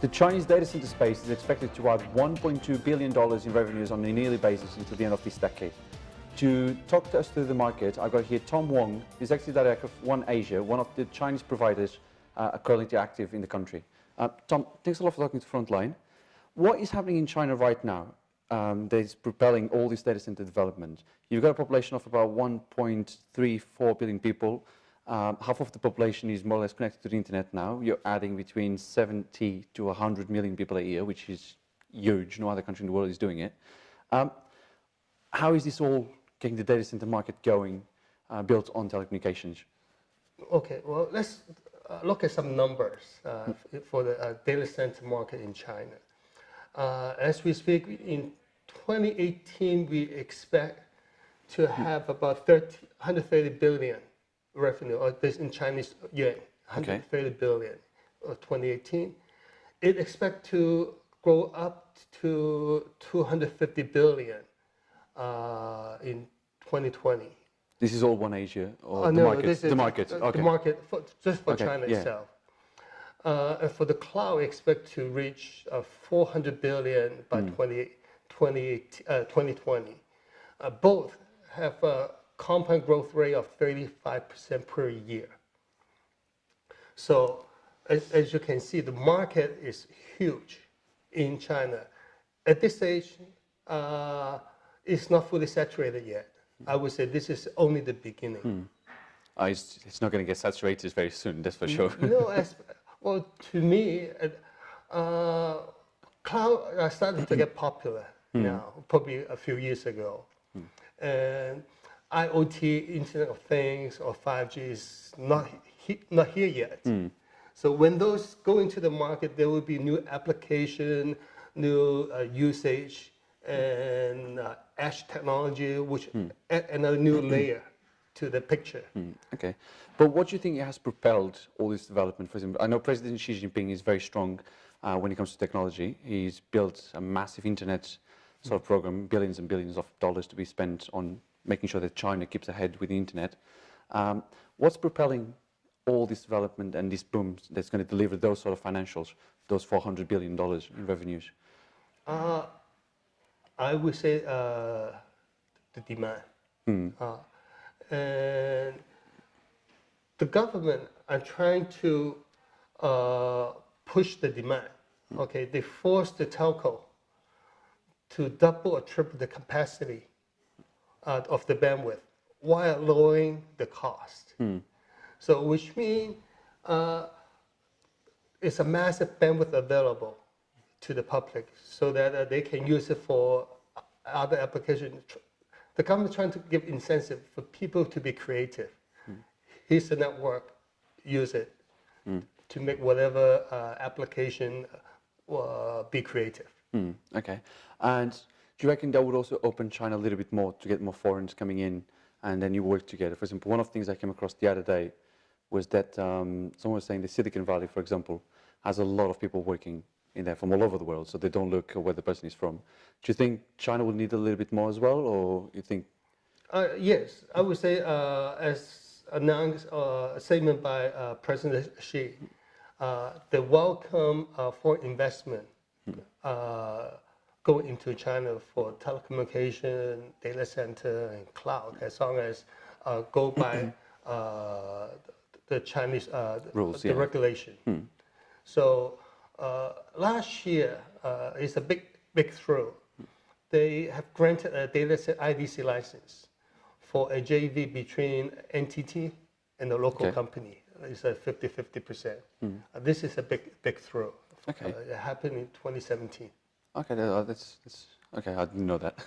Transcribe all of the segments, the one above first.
The Chinese data center space is expected to add $1.2 billion in revenues on a yearly basis until the end of this decade. To talk to us through the market, I've got here Tom Wong, Executive Director of OneAsia, one of the Chinese providers currently active in the country. Tom, thanks a lot for talking to Frontline. What is happening in China right now that is propelling all this data center development? You've got a population of about 1.34 billion people. Half of the population is more or less connected to the internet now. You're adding between 70 to 100 million people a year, which is huge. No other country in the world is doing it. How is this all getting the data center market going, built on telecommunications? Okay, well, let's look at some numbers for the data center market in China. As we speak, in 2018, we expect to have about 130 billion revenue, or this in Chinese yuan, 130 billion of 2018. It expects to grow up to 250 billion in 2020. This is all OneAsia or the no, market? This is the market. Okay. The market just for okay. China itself. And for the cloud, we expect to reach 400 billion by 2020. Both have a compound growth rate of 35% per year. So as you can see, the market is huge in China. At this stage, it's not fully saturated yet. I would say this is only the beginning. It's not going to get saturated very soon, that's for sure. Well, to me, cloud started to get popular now, probably a few years ago. And IoT, Internet of Things, or 5G is not here yet. So when those go into the market, there will be new application, new usage, and edge technology, which add another new layer to the picture. Okay, but what do you think has propelled all this development? For example, I know President Xi Jinping is very strong when it comes to technology. He's built a massive internet sort of program, billions and billions of dollars to be spent on making sure that China keeps ahead with the internet. What's propelling all this development and this boom that's going to deliver those sort of financials, those $400 billion in revenues? I would say the demand. And the government are trying to push the demand. Okay, they force the telco to double or triple the capacity of the bandwidth while lowering the cost. So which means it's a massive bandwidth available to the public so that they can use it for other applications. The government is trying to give incentive for people to be creative. Here's the network, use it to make whatever application be creative. Okay, and do you reckon that would also open China a little bit more to get more foreigners coming in and then you work together? For example, one of the things I came across the other day was that someone was saying the Silicon Valley, for example, has a lot of people working in there from all over the world, so they don't look at where the person is from. Do you think China will need a little bit more as well, or you think? Yes, I would say as announced a statement by President Xi, the welcome foreign investment going into China for telecommunication, data center, and cloud, as long as go by the Chinese rules, the regulation. So last year is a big breakthrough. They have granted a data center IDC license for a JV between NTT and the local company. It's a 50-50%. This is a big breakthrough. Okay. It happened in 2017. Okay, that's okay. I didn't know that.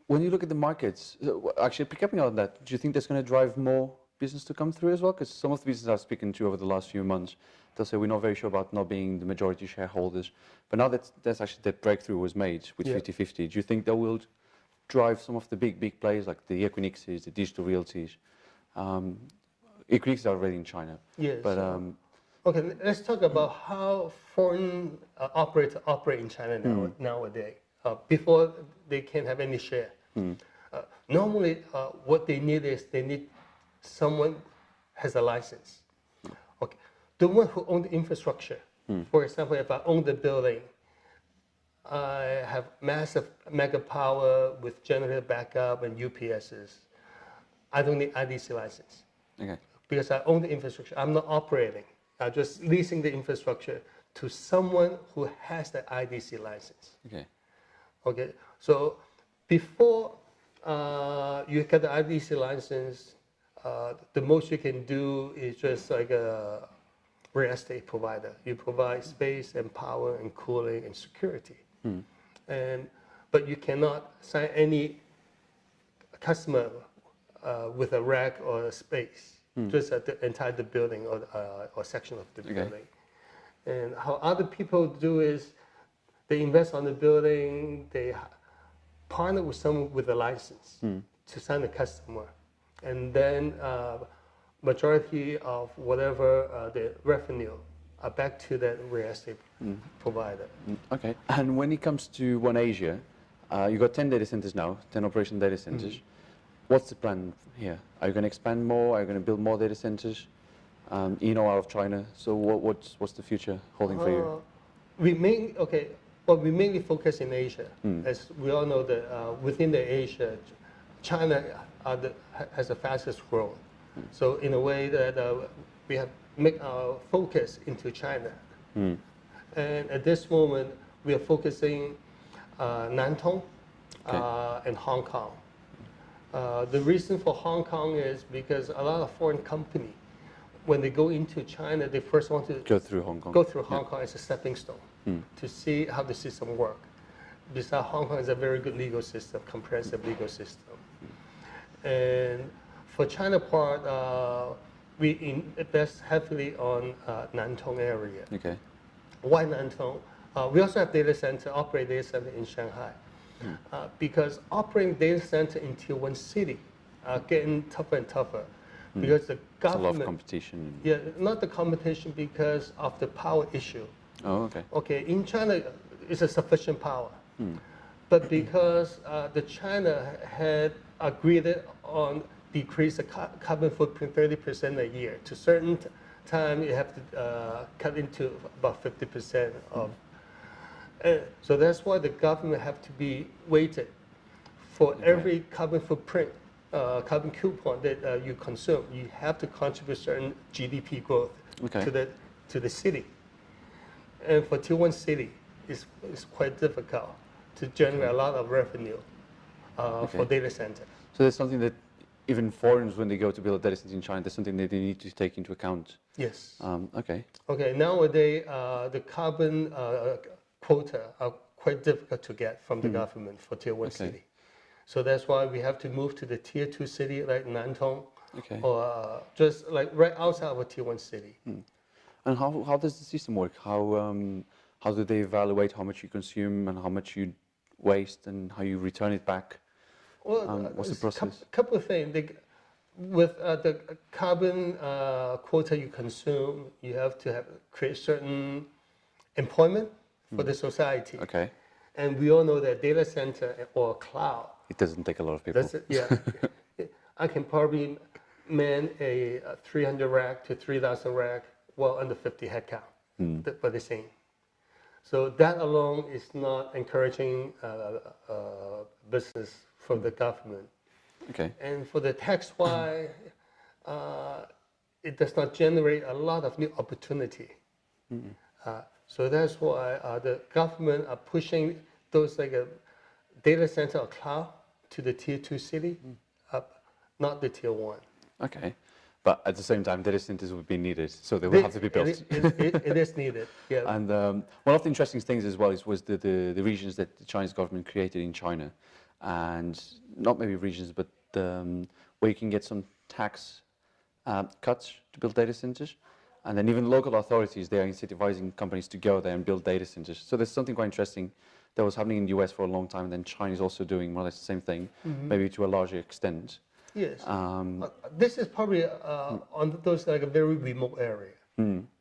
When you look at the markets, actually picking up on that, do you think that's going to drive more business to come through as well? Because some of the businesses I've spoken to over the last few months, they'll say we're not very sure about not being the majority shareholders. But now that's actually that breakthrough was made with 50-50. Do you think that will drive some of the big players like the Equinixes, the digital realties? Equinix is already in China. Yes. But okay, let's talk about how foreign operators operate in China nowadays. Before they can have any share. Normally, what they need is someone has a license. Okay, the one who owns the infrastructure For example, if I own the building, I have massive mega power with generator backup and UPSs. I don't need IDC license. Okay. Because I own the infrastructure. I'm not operating. I'm just leasing the infrastructure to someone who has the IDC license. Okay. Okay. So before you get the IDC license, the most you can do is just like a real estate provider. You provide space and power and cooling and security. But you cannot sign any customer with a rack or a space, just at the entire building or section of the building. And how other people do is they invest on the building, they partner with someone with a license to sign a customer, and then majority of whatever the revenue are back to that real estate provider. Okay. And when it comes to OneAsia, you got 10 data centers now, 10 operational data centers. What's the plan here? Are you going to expand more? Are you going to build more data centers in or out of China? So what's the future holding for you? We mainly focus in Asia. As we all know that within the Asia, China has the fastest growth. So in a way that we have make our focus into China. And at this moment, we are focusing Nantong and Hong Kong. The reason for Hong Kong is because a lot of foreign companies, when they go into China, they first want to go through Hong Kong. Go through Hong Kong as a stepping stone to see how the system works. Besides, Hong Kong is a very good legal system, comprehensive legal system. And for China part, we invest heavily on Nantong area. Okay. Why Nantong? We also have data center, operate data center in Shanghai. Because operating data center in Tier 1 city are getting tougher and tougher. Because the government... There's a lot of competition. Yeah, not the competition because of the power issue. Oh, okay. Okay, in China, it's a sufficient power. But because the China had agreed on decrease the carbon footprint 30% a year. To certain time, you have to cut into about 50% of. So that's why the government have to be weighted for every carbon footprint, carbon coupon that you consume. You have to contribute certain GDP growth to the city. And for Tier 1 city, it's quite difficult to generate a lot of revenue for data centers. So there's something that even foreigners, when they go to build a data center in China, there's something that they need to take into account. Yes. Okay. Okay. Nowadays, the carbon quota are quite difficult to get from the government for Tier 1 city. So that's why we have to move to the Tier 2 city like Nantong, or just like right outside of a Tier 1 city. And how does the system work? How do they evaluate how much you consume and how much you waste and how you return it back? Well, what's the process? A couple of things. With the carbon quota you consume, you have to create certain employment for the society. Okay. And we all know that data center or cloud. It doesn't take a lot of people. I can probably man a 300 rack to 3,000 rack, well under 50 headcount, for the same. So that alone is not encouraging business from the government. Okay. And for the tax-wise, it does not generate a lot of new opportunity. So that's why the government are pushing those like a data center or cloud to the Tier 2 city, up, not the Tier 1. Okay. But at the same time, data centers will be needed, so they will have to be built. It is needed, yeah. And one of the interesting things as well was the regions that the Chinese government created in China. And not maybe regions, but where you can get some tax cuts to build data centers. And then even local authorities, they are incentivizing companies to go there and build data centers. So there's something quite interesting that was happening in the US for a long time, and then China is also doing more or less the same thing, maybe to a larger extent. Yes. This is probably on those like a very remote area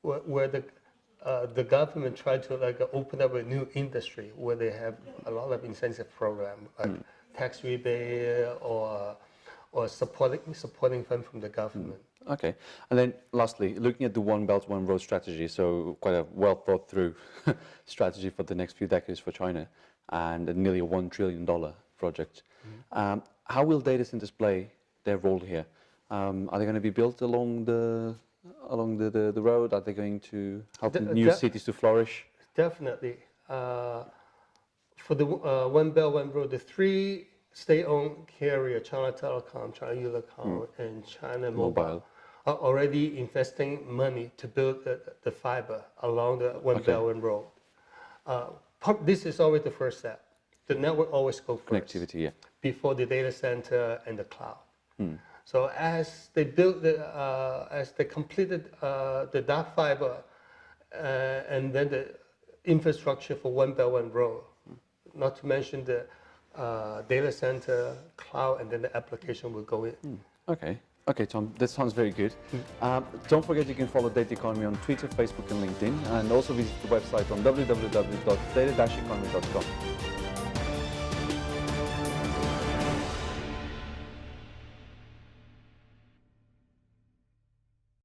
where the government tried to like open up a new industry where they have a lot of incentive program like tax rebate or or supporting fund from the government. Okay. And then lastly, looking at the One Belt, One Road strategy, so quite a well thought through strategy for the next few decades for China, and nearly a $1 trillion project. How will data centers play their role here? Are they going to be built along the road? Are they going to help new cities to flourish? Definitely. For the One Belt, One Road, the three state-owned carrier, China Telecom, China Unicom, and China Mobile, are already investing money to build the fiber along the One Belt, One Road. This is always the first step. The network always goes first. Connectivity, yeah. Before the data center and the cloud. So as they built as they completed the dark fiber and then the infrastructure for One Belt, One Road, not to mention the data center, cloud, and then the application will go in. Okay, Tom, that sounds very good. Don't forget you can follow Data Economy on Twitter, Facebook, and LinkedIn, and also visit the website on www.data-economy.com.